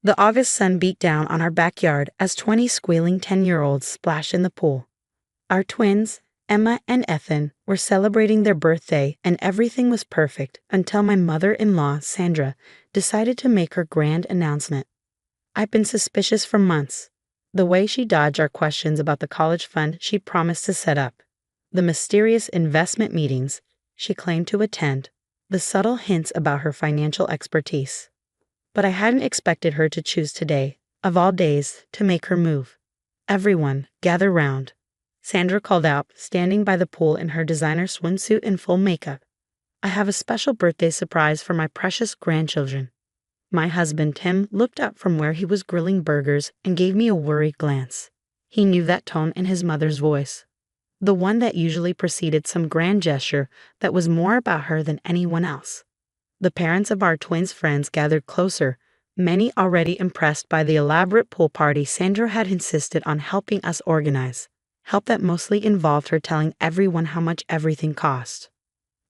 The August sun beat down on our backyard as 20 squealing 10-year-olds splashed in the pool. Our twins, Emma and Ethan, were celebrating their birthday and everything was perfect until my mother-in-law, Sandra, decided to make her grand announcement. I've been suspicious for months. The way she dodged our questions about the college fund she promised to set up, the mysterious investment meetings she claimed to attend, the subtle hints about her financial expertise. But I hadn't expected her to choose today, of all days, to make her move. "Everyone, gather round," Sandra called out, standing by the pool in her designer swimsuit and full makeup. "I have a special birthday surprise for my precious grandchildren." My husband, Tim, looked up from where he was grilling burgers and gave me a worried glance. He knew that tone in his mother's voice, the one that usually preceded some grand gesture that was more about her than anyone else. The parents of our twins' friends gathered closer, many already impressed by the elaborate pool party Sandra had insisted on helping us organize, help that mostly involved her telling everyone how much everything cost.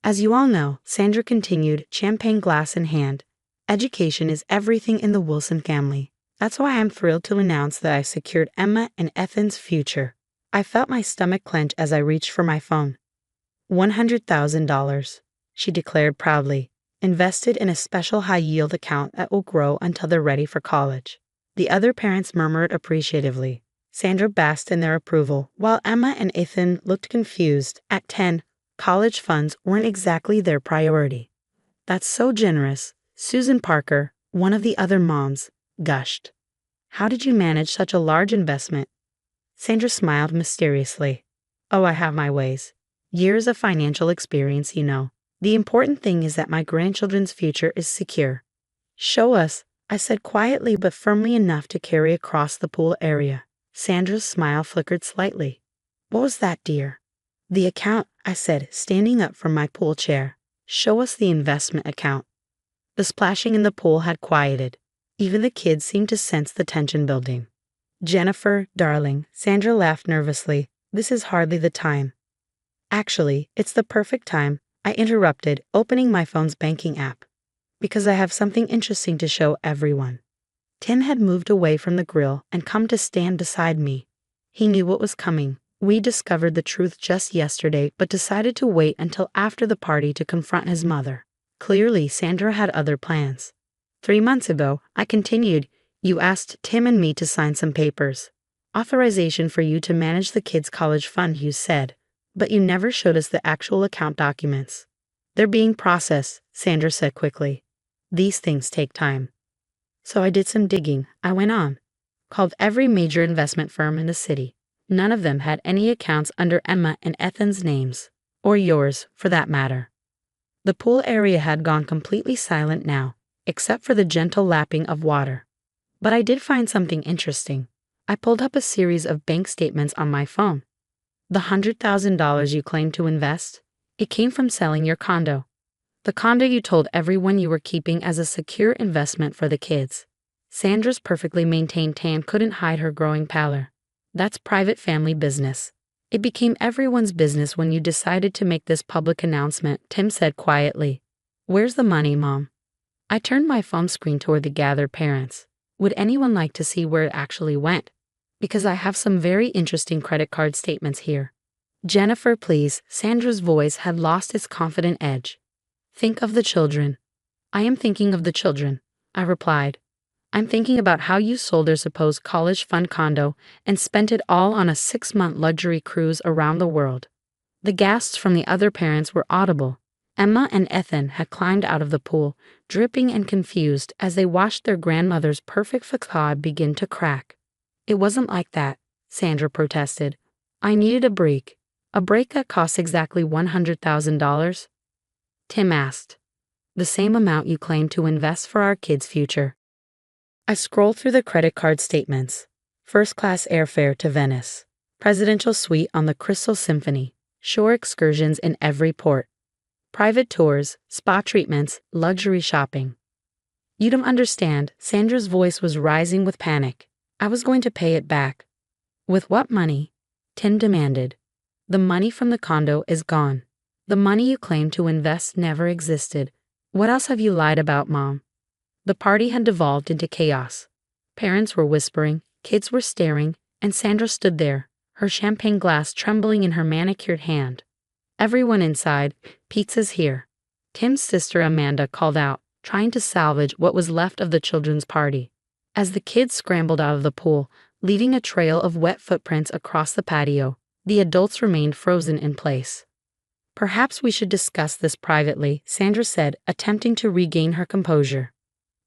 "As you all know," Sandra continued, champagne glass in hand, "education is everything in the Wilson family. That's why I'm thrilled to announce that I secured Emma and Ethan's future." I felt my stomach clench as I reached for my phone. $100,000, she declared proudly, invested in a special high-yield account that will grow until they're ready for college. The other parents murmured appreciatively. Sandra basked in their approval, while Emma and Ethan looked confused. At 10, college funds weren't exactly their priority. "That's so generous," Susan Parker, one of the other moms, gushed. "How did you manage such a large investment?" Sandra smiled mysteriously. "Oh, I have my ways. Years of financial experience, you know. The important thing is that my grandchildren's future is secure." "Show us," I said quietly but firmly enough to carry across the pool area. Sandra's smile flickered slightly. "What was that, dear?" "The account," I said, standing up from my pool chair. "Show us the investment account." The splashing in the pool had quieted. Even the kids seemed to sense the tension building. "Jennifer, darling," Sandra laughed nervously, "this is hardly the time." "Actually, it's the perfect time," I interrupted, opening my phone's banking app, "because I have something interesting to show everyone." Tim had moved away from the grill and come to stand beside me. He knew what was coming. We discovered the truth just yesterday, but decided to wait until after the party to confront his mother. Clearly, Sandra had other plans. 3 months ago, I continued, "You asked Tim and me to sign some papers. Authorization for you to manage the kids' college fund, you said. But you never showed us the actual account documents." "They're being processed," Sandra said quickly. "These things take time." "So I did some digging," I went on. "Called every major investment firm in the city. None of them had any accounts under Emma and Ethan's names. Or yours, for that matter." The pool area had gone completely silent now, except for the gentle lapping of water. But I did find something interesting. I pulled up a series of bank statements on my phone. "The $100,000 you claimed to invest, it came from selling your condo. The condo you told everyone you were keeping as a secure investment for the kids." Sandra's perfectly maintained tan couldn't hide her growing pallor. "That's private family business. It became everyone's business when you decided to make this public announcement," Tim said quietly. "Where's the money, Mom?" I turned my phone screen toward the gathered parents. Would anyone like to see where it actually went? Because I have some very interesting credit card statements here. "Jennifer, please." Sandra's voice had lost its confident edge. "Think of the children." "I am thinking of the children," I replied. "I'm thinking about how you sold their supposed college fund condo and spent it all on a 6-month luxury cruise around the world." The gasps from the other parents were audible. Emma and Ethan had climbed out of the pool, dripping and confused as they watched their grandmother's perfect facade begin to crack. "It wasn't like that," Sandra protested. "I needed a break that cost exactly $100,000. Tim asked. "The same amount you claimed to invest for our kids' future." I scrolled through the credit card statements. First-class airfare to Venice, presidential suite on the Crystal Symphony, shore excursions in every port, private tours, spa treatments, luxury shopping. "You don't understand." Sandra's voice was rising with panic. "I was going to pay it back." "With what money?" Tim demanded. "The money from the condo is gone. The money you claimed to invest never existed. What else have you lied about, Mom?" The party had devolved into chaos. Parents were whispering, kids were staring, and Sandra stood there, her champagne glass trembling in her manicured hand. Everyone inside, pizza's here. Tim's sister Amanda called out, trying to salvage what was left of the children's party. As the kids scrambled out of the pool, leaving a trail of wet footprints across the patio, the adults remained frozen in place. Perhaps we should discuss this privately, Sandra said, attempting to regain her composure.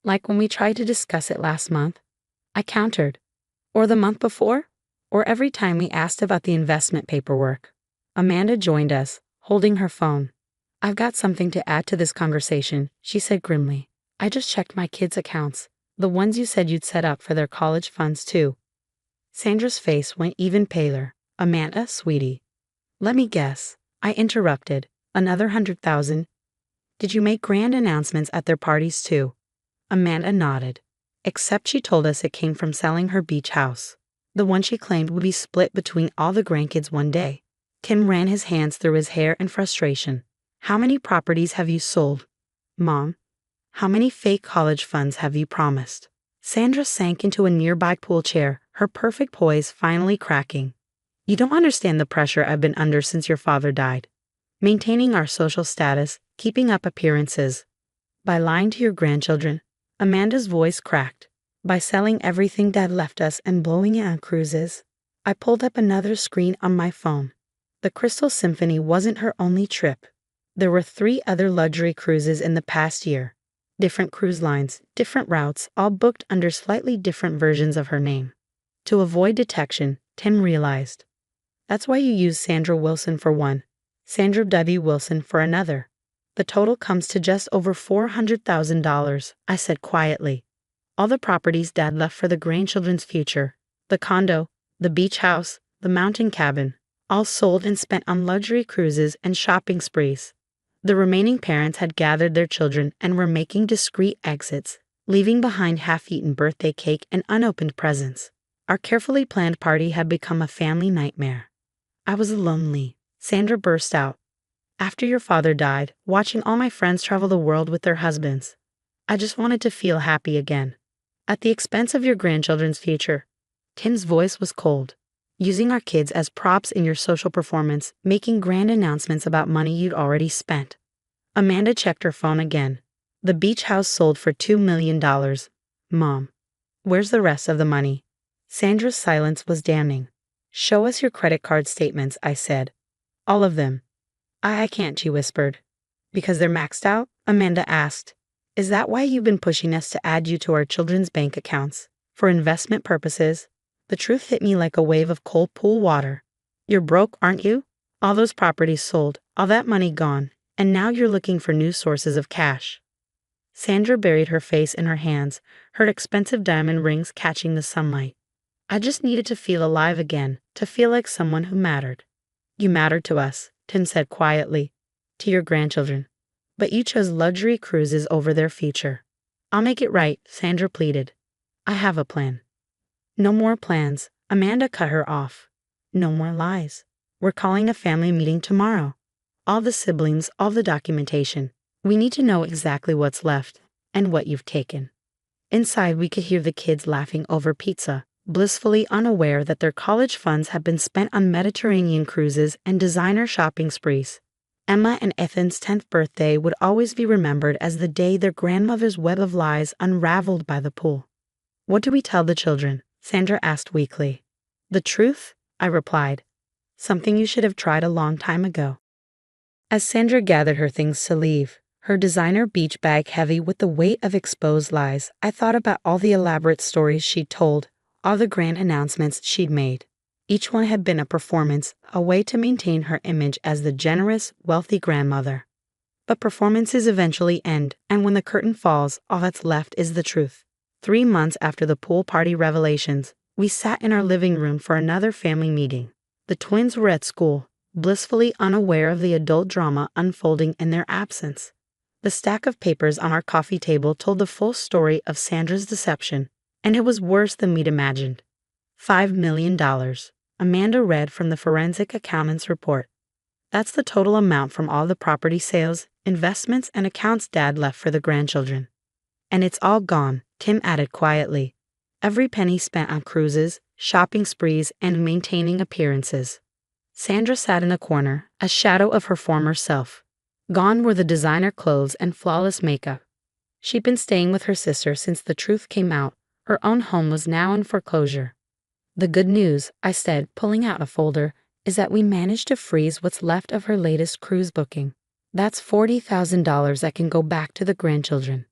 Like when we tried to discuss it last month? I countered. Or the month before? Or every time we asked about the investment paperwork? Amanda joined us, holding her phone. I've got something to add to this conversation, she said grimly. I just checked my kids' accounts, the ones you said you'd set up for their college funds too. Sandra's face went even paler. Amanda, sweetie. Let me guess. I interrupted. Another 100,000? Did you make grand announcements at their parties too? Amanda nodded. Except she told us it came from selling her beach house. The one she claimed would be split between all the grandkids one day. Tim ran his hands through his hair in frustration. How many properties have you sold? Mom? How many fake college funds have you promised? Sandra sank into a nearby pool chair, her perfect poise finally cracking. You don't understand the pressure I've been under since your father died. Maintaining our social status, keeping up appearances. By lying to your grandchildren. Amanda's voice cracked. By selling everything Dad left us and blowing it on cruises. I pulled up another screen on my phone. The Crystal Symphony wasn't her only trip. There were 3 other luxury cruises in the past year. Different cruise lines, different routes, all booked under slightly different versions of her name. To avoid detection, Tim realized. That's why you use Sandra Wilson for one, Sandra W. Wilson for another. The total comes to just over $400,000, I said quietly. All the properties Dad left for the grandchildren's future, the condo, the beach house, the mountain cabin, all sold and spent on luxury cruises and shopping sprees. The remaining parents had gathered their children and were making discreet exits, leaving behind half-eaten birthday cake and unopened presents. Our carefully planned party had become a family nightmare. I was lonely, Sandra burst out. After your father died, watching all my friends travel the world with their husbands. I just wanted to feel happy again. At the expense of your grandchildren's future. Tim's voice was cold. Using our kids as props in your social performance, making grand announcements about money you'd already spent. Amanda checked her phone again. The beach house sold for $2 million. Mom. Where's the rest of the money? Sandra's silence was damning. Show us your credit card statements, I said. All of them. I can't, she whispered. Because they're maxed out? Amanda asked. Is that why you've been pushing us to add you to our children's bank accounts? For investment purposes? The truth hit me like a wave of cold pool water. You're broke, aren't you? All those properties sold, all that money gone, and now you're looking for new sources of cash. Sandra buried her face in her hands, her expensive diamond rings catching the sunlight. I just needed to feel alive again, to feel like someone who mattered. You mattered to us, Tim said quietly. To your grandchildren. But you chose luxury cruises over their future. I'll make it right, Sandra pleaded. I have a plan. No more plans, Amanda cut her off. No more lies. We're calling a family meeting tomorrow. All the siblings, all the documentation. We need to know exactly what's left, and what you've taken. Inside we could hear the kids laughing over pizza, blissfully unaware that their college funds had been spent on Mediterranean cruises and designer shopping sprees. Emma and Ethan's 10th birthday would always be remembered as the day their grandmother's web of lies unraveled by the pool. What do we tell the children? Sandra asked weakly. The truth, I replied. Something you should have tried a long time ago. As Sandra gathered her things to leave, her designer beach bag heavy with the weight of exposed lies, I thought about all the elaborate stories she'd told, all the grand announcements she'd made. Each one had been a performance, a way to maintain her image as the generous, wealthy grandmother. But performances eventually end, and when the curtain falls, all that's left is the truth. 3 months after the pool party revelations, we sat in our living room for another family meeting. The twins were at school, blissfully unaware of the adult drama unfolding in their absence. The stack of papers on our coffee table told the full story of Sandra's deception, and it was worse than we'd imagined. $5 million. Amanda read from the forensic accountant's report. That's the total amount from all the property sales, investments, and accounts Dad left for the grandchildren. And it's all gone, Tim added quietly. Every penny spent on cruises, shopping sprees, and maintaining appearances. Sandra sat in a corner, a shadow of her former self. Gone were the designer clothes and flawless makeup. She'd been staying with her sister since the truth came out. Her own home was now in foreclosure. The good news, I said, pulling out a folder, is that we managed to freeze what's left of her latest cruise booking. That's $40,000 that can go back to the grandchildren.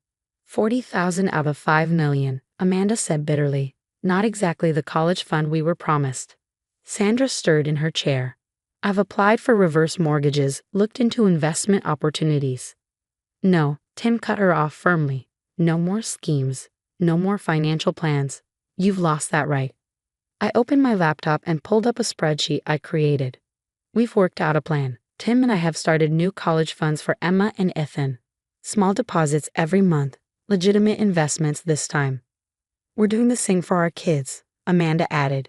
40,000 out of 5 million, Amanda said bitterly. Not exactly the college fund we were promised. Sandra stirred in her chair. I've applied for reverse mortgages, looked into investment opportunities. No, Tim cut her off firmly. No more schemes. No more financial plans. You've lost that right. I opened my laptop and pulled up a spreadsheet I created. We've worked out a plan. Tim and I have started new college funds for Emma and Ethan. Small deposits every month. Legitimate investments this time. We're doing the same for our kids, Amanda added.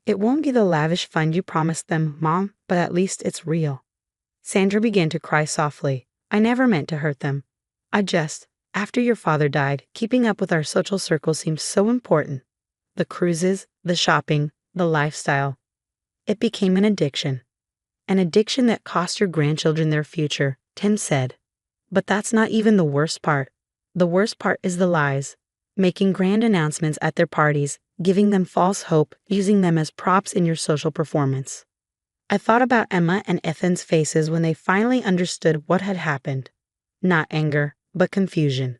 It won't be the lavish fund you promised them, Mom, but at least it's real. Sandra began to cry softly. I never meant to hurt them. After your father died, keeping up with our social circle seemed so important. The cruises, the shopping, the lifestyle. It became an addiction. An addiction that cost your grandchildren their future, Tim said. But that's not even the worst part. The worst part is the lies. Making grand announcements at their parties, giving them false hope, using them as props in your social performance. I thought about Emma and Ethan's faces when they finally understood what had happened. Not anger, but confusion.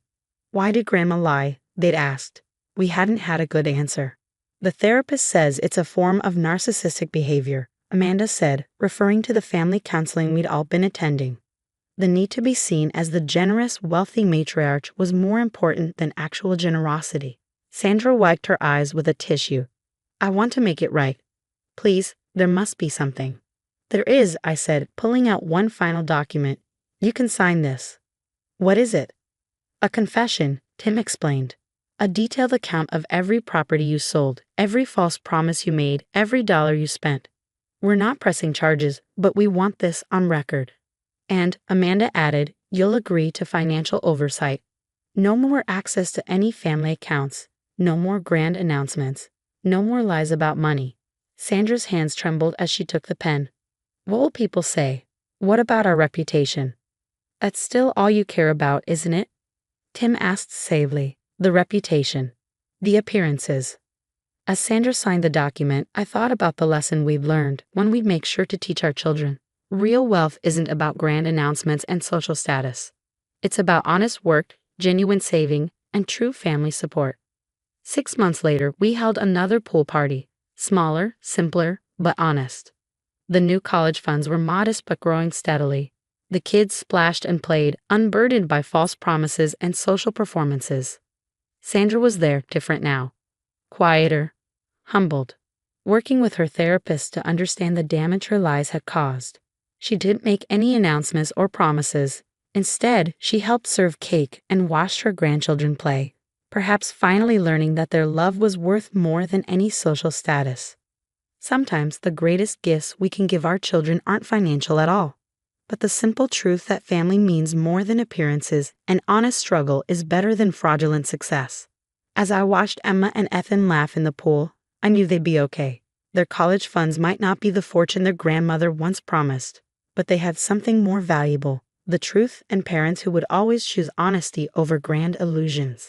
Why did Grandma lie? They'd asked. We hadn't had a good answer. The therapist says it's a form of narcissistic behavior, Amanda said, referring to the family counseling we'd all been attending. The need to be seen as the generous, wealthy matriarch was more important than actual generosity. Sandra wiped her eyes with a tissue. I want to make it right. Please, there must be something. There is, I said, pulling out one final document. You can sign this. What is it? A confession, Tim explained. A detailed account of every property you sold, every false promise you made, every dollar you spent. We're not pressing charges, but we want this on record. And, Amanda added, you'll agree to financial oversight. No more access to any family accounts. No more grand announcements. No more lies about money. Sandra's hands trembled as she took the pen. What will people say? What about our reputation? That's still all you care about, isn't it? Tim asked savely. The reputation. The appearances. As Sandra signed the document, I thought about the lesson we've learned, one we'd make sure to teach our children. Real wealth isn't about grand announcements and social status. It's about honest work, genuine saving, and true family support. 6 months later, we held another pool party. Smaller, simpler, but honest. The new college funds were modest but growing steadily. The kids splashed and played, unburdened by false promises and social performances. Sandra was there, different now. Quieter, humbled, working with her therapist to understand the damage her lies had caused. She didn't make any announcements or promises. Instead, she helped serve cake and watched her grandchildren play, perhaps finally learning that their love was worth more than any social status. Sometimes the greatest gifts we can give our children aren't financial at all, but the simple truth that family means more than appearances and honest struggle is better than fraudulent success. As I watched Emma and Ethan laugh in the pool, I knew they'd be okay. Their college funds might not be the fortune their grandmother once promised, but they had something more valuable, the truth and parents who would always choose honesty over grand illusions.